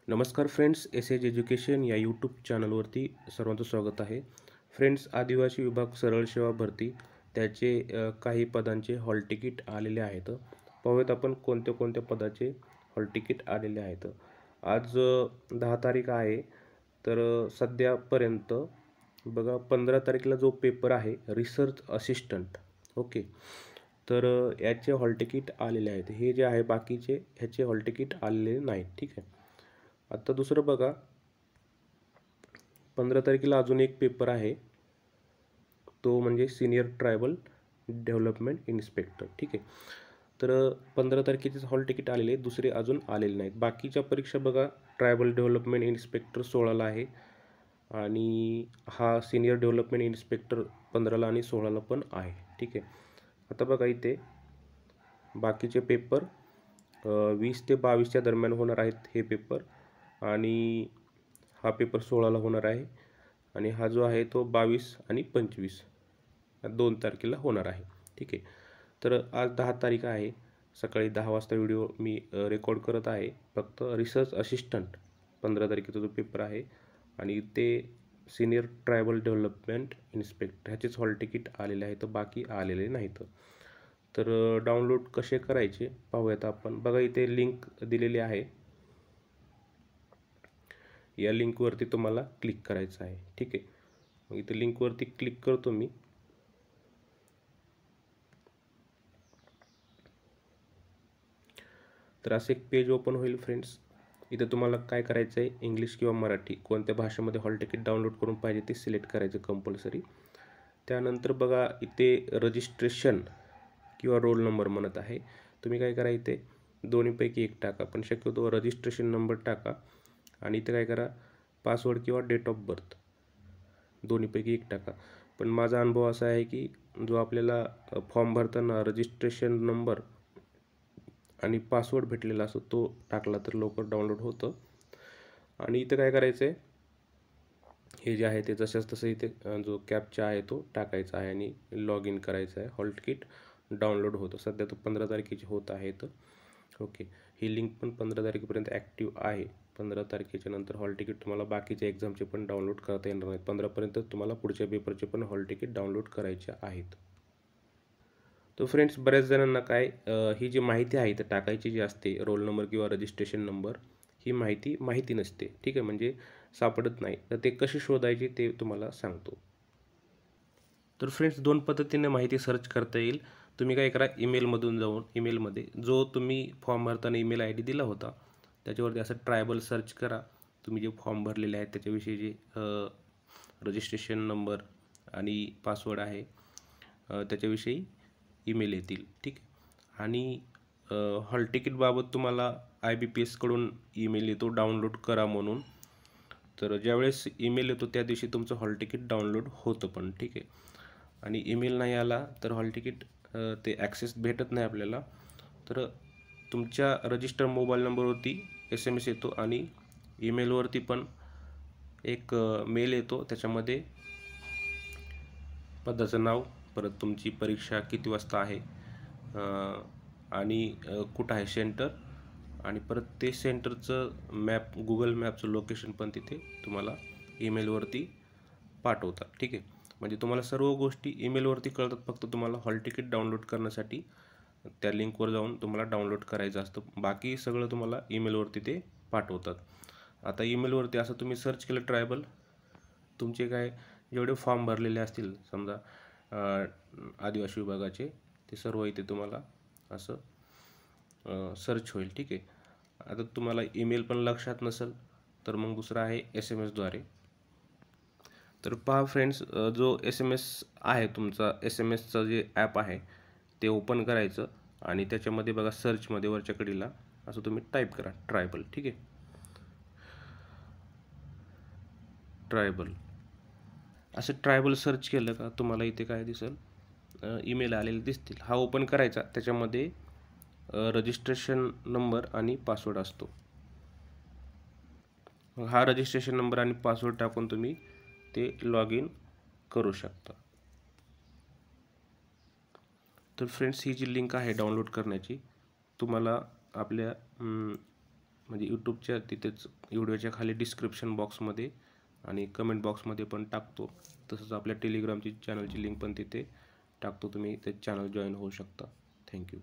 नमस्कार friends, S age education या YouTube चॅनलवरती सर्वांचं स्वागत आहे. फ्रेंड्स, आदिवासी विभाग सरळ सेवा भरती त्याचे काही पदांचे हॉल तिकीट आलेले आहेत. पाहूयात आपण कोणत्या कोणत्या पदाचे हॉल तिकीट आलेले आहेत. आज 10 तारीख आहे. तर सध्यापर्यंत बघा 15 तारखेला जो पेपर आहे रिसर्च असिस्टंट, ओके, तर याचे हॉल तिकीट आलेले आहेत. हे जे आहे बाकीचे ह्याचे हॉल तिकीट आलेले नाहीत. ठीक आहे. आता दुसरं बघा, 15 तारखेला अजून एक पेपर आहे, तो म्हणजे सिनियर ट्रायबल डेव्हलपमेंट इन्स्पेक्टर. ठीक आहे. तर 15 तारखेचे हॉल तिकीट आलेले, दुसरे अजून आलेले नाहीत. बाकीच्या परीक्षा बघा, ट्रायबल डेव्हलपमेंट इन्स्पेक्टर 16ला आहे आणि हा सिनियर डेव्हलपमेंट इन्स्पेक्टर 15ला आणि 16ला पण आहे. ठीक आहे. आता बघा इथे बाकीचे पेपर 20 ते 22च्या दरम्यान होणार आहेत हे पेपर, आणि हा पेपर 16ला होणार आहे, आणि हा जो आहे तो 22 आणि 25 या 2 तारखेला होणार आहे. ठीक आहे. तर आज 10 तारीख आहे. सकाळी 10 वाजता व्हिडिओ मी रेकॉर्ड करत आहे. फक्त रिसर्च असिस्टंट 15 तारखेचा जो पेपर आहे आणि ते सिनियर ट्रायबल डेव्हलपमेंट इन्स्पेक्टर ह्याचेच हॉल तिकीट आलेले आहेत, बाकी आलेले नाहीत. तर डाउनलोड कसे करायचे पाहूयात आपण. बघा इथे लिंक दिलेली आहे, या लिंकवरती तुम्हाला क्लिक करायचं आहे. ठीक आहे. मग इथे लिंकवरती क्लिक करतो मी. तर असं एक पेज ओपन होईल फ्रेंड्स. इथे तुम्हाला काय करायचं आहे, इंग्लिश किंवा मराठी कोणत्या भाषेमध्ये हॉल तिकीट डाउनलोड करून पाहिजे ते सिलेक्ट करायचं कंपल्सरी. त्यानंतर बघा इथे रजिस्ट्रेशन किंवा रोल नंबर म्हणत आहे. तुम्ही काय करा, इथे दोन्हीपैकी एक टाका, पण शक्यतो रजिस्ट्रेशन नंबर टाका, आणि इथे काय करा, पासवर्ड किंवा डेट ऑफ बर्थ दोन्हीपैकी एक टाका. पण माझा अनुभव असा आहे की जो आपल्याला फॉर्म भरताना रजिस्ट्रेशन नंबर आणि पासवर्ड भेटलेला असतो तो टाकला तर लवकर डाउनलोड होतं. आणि इथं काय करायचं आहे, हे जे आहे ते जशाच तसं इथे जो कॅप्चा आहे तो टाकायचा आहे आणि लॉग इन करायचं आहे. हॉल तिकीट डाउनलोड होतं. सध्या तो 15 तारखेचे होत आहेत. ओके. ही लिंक पण 15 तारखेपर्यंत ॲक्टिव्ह आहे. 15 तारखेच्या नंतर हॉल तिकीट तुम्हाला बाकीच्या एक्झामचे पण डाउनलोड करता येणार नाहीत. 15पर्यंत तुम्हाला पुढच्या पेपरचे पण हॉल तिकीट डाउनलोड करायचे आहेत. तो फ्रेंड्स, बऱ्याच जणांना काय ही जी माहिती आहे इथं टाकायची जी असते, रोल नंबर किंवा रजिस्ट्रेशन नंबर, ही माहिती नसते. ठीक आहे. म्हणजे सापडत नाही. तर ते कशी शोधायची ते तुम्हाला सांगतो. तर फ्रेंड्स, 2 पद्धतीने माहिती सर्च करता येईल. तुम्ही काय करा, ईमेलमधून जाऊन ईमेलमध्ये जो तुम्ही फॉर्म भरताना ईमेल आय डी दिला होता त्याच्यावरती असं ट्रायबल सर्च करा. तुम्ही जे फॉर्म भरलेले आहेत त्याच्याविषयी जे रजिस्ट्रेशन नंबर आणि पासवर्ड आहे त्याच्याविषयी ईमेल येतील. ठीक आहे. आणि हॉल तिकीटबाबत तुम्हाला IBPSकडून ईमेल येतो डाउनलोड करा म्हणून. तर ज्यावेळेस ईमेल येतो त्या दिवशी तुमचं हॉल तिकीट डाउनलोड होतं पण. ठीक आहे. आणि ईमेल नाही आला तर हॉल तिकीट ते ॲक्सेस भेटत नाही आपल्याला. तर तुमच्या रजिस्टर मोबाईल नंबरवरती SMS येतो आणि ईमेलवरती पण एक मेल येतो. त्याच्यामध्ये पदाचं नाव, परत तुमची परीक्षा किती वाजता आहे, आणि कुठं आहे सेंटर, आणि परत ते सेंटरचं मॅप, गुगल मॅपचं लोकेशन पण तिथे तुम्हाला ईमेलवरती पाठवतात. ठीक आहे. म्हणजे तुम्हाला सर्व गोष्टी ईमेलवरती कळतात. फक्त तुम्हाला हॉल तिकीट डाउनलोड करण्यासाठी त्या लिंकवर जाऊन तुम्हाला डाउनलोड करायचं असतं. बाकी सगळं तुम्हाला ईमेलवरती ते पाठवतात. आता ईमेलवरती असं तुम्ही सर्च केलं ट्रायबल, तुमचे काय जेवढे फॉर्म भरलेले असतील समजा आदिवासी विभागाचे, ते सर्व इथे तुम्हाला असं सर्च होईल. ठीक आहे. आता तुम्हाला ईमेल पण लक्षात नसेल तर मग दुसरा आहे SMS द्वारे. तर पहा फ्रेंड्स, जो SMS आहे तुमचा, SMSचं जे ॲप आहे ते ओपन करायचं आणि त्याच्यामध्ये बघा सर्चमध्ये वरच्या कडीला असं तुम्ही टाईप करा ट्रायबल. ठीक आहे. ट्रायबल असं ट्रायबल सर्च केलं का तुम्हाला इथे काय दिसेल, ईमेल आलेले दिसतील. हा ओपन करायचा. त्याच्यामध्ये रजिस्ट्रेशन नंबर आणि पासवर्ड असतो. हा रजिस्ट्रेशन नंबर आणि पासवर्ड टाकून तुम्ही ते लॉग इन करू शकता. तर फ्रेंड्स, ही जी लिंक आहे डाउनलोड करण्याची, तुम्हाला आपल्या म्हणजे यूट्यूबच्या तिथेच व्हिडिओच्या खाली डिस्क्रिप्शन बॉक्समध्ये आणि कमेंट बॉक्समध्ये पण टाकतो. तसंच आपल्या टेलिग्रामची चॅनलची लिंक पण तिथे टाकतो, तुम्ही ते चॅनल जॉईन होऊ शकता. थँक्यू.